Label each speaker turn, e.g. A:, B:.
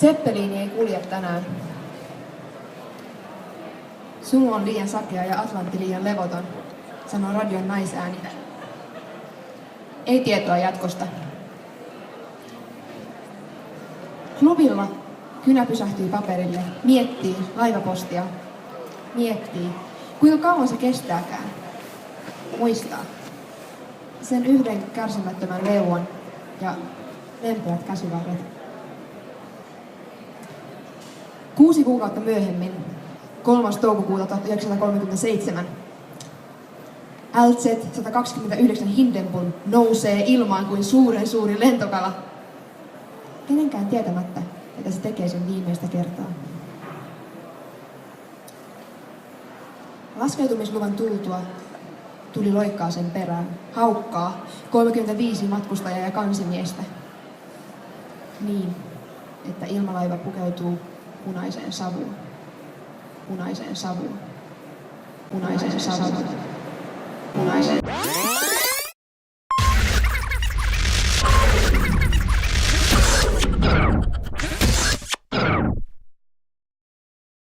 A: Zeppelini ei kulje tänään. Sumu on liian sakea ja Atlantti liian levoton, sanoo radion naisääni. Ei tietoa jatkosta. Klubilla kynä pysähtyy paperille, miettii laivapostia, miettii, kuinka kauan se kestääkään. Muistaa sen yhden kärsimättömän leuan ja lempeät käsivarret. 6 kuukautta myöhemmin, 3. toukokuuta 1937, LZ-129 Hindenburg nousee ilmaan kuin suuren suuri lentokala. Kenenkään tietämättä, että se tekee sen viimeistä kertaa. Laskeutumisluvan tultua tuli loikkaa sen perään, haukkaa 35 matkustajaa ja kansimiestä. Niin, että ilmalaiva pukeutuu punaiseen savuun. Punaiseen savuun. Punaiseen savuun. Punaiseen.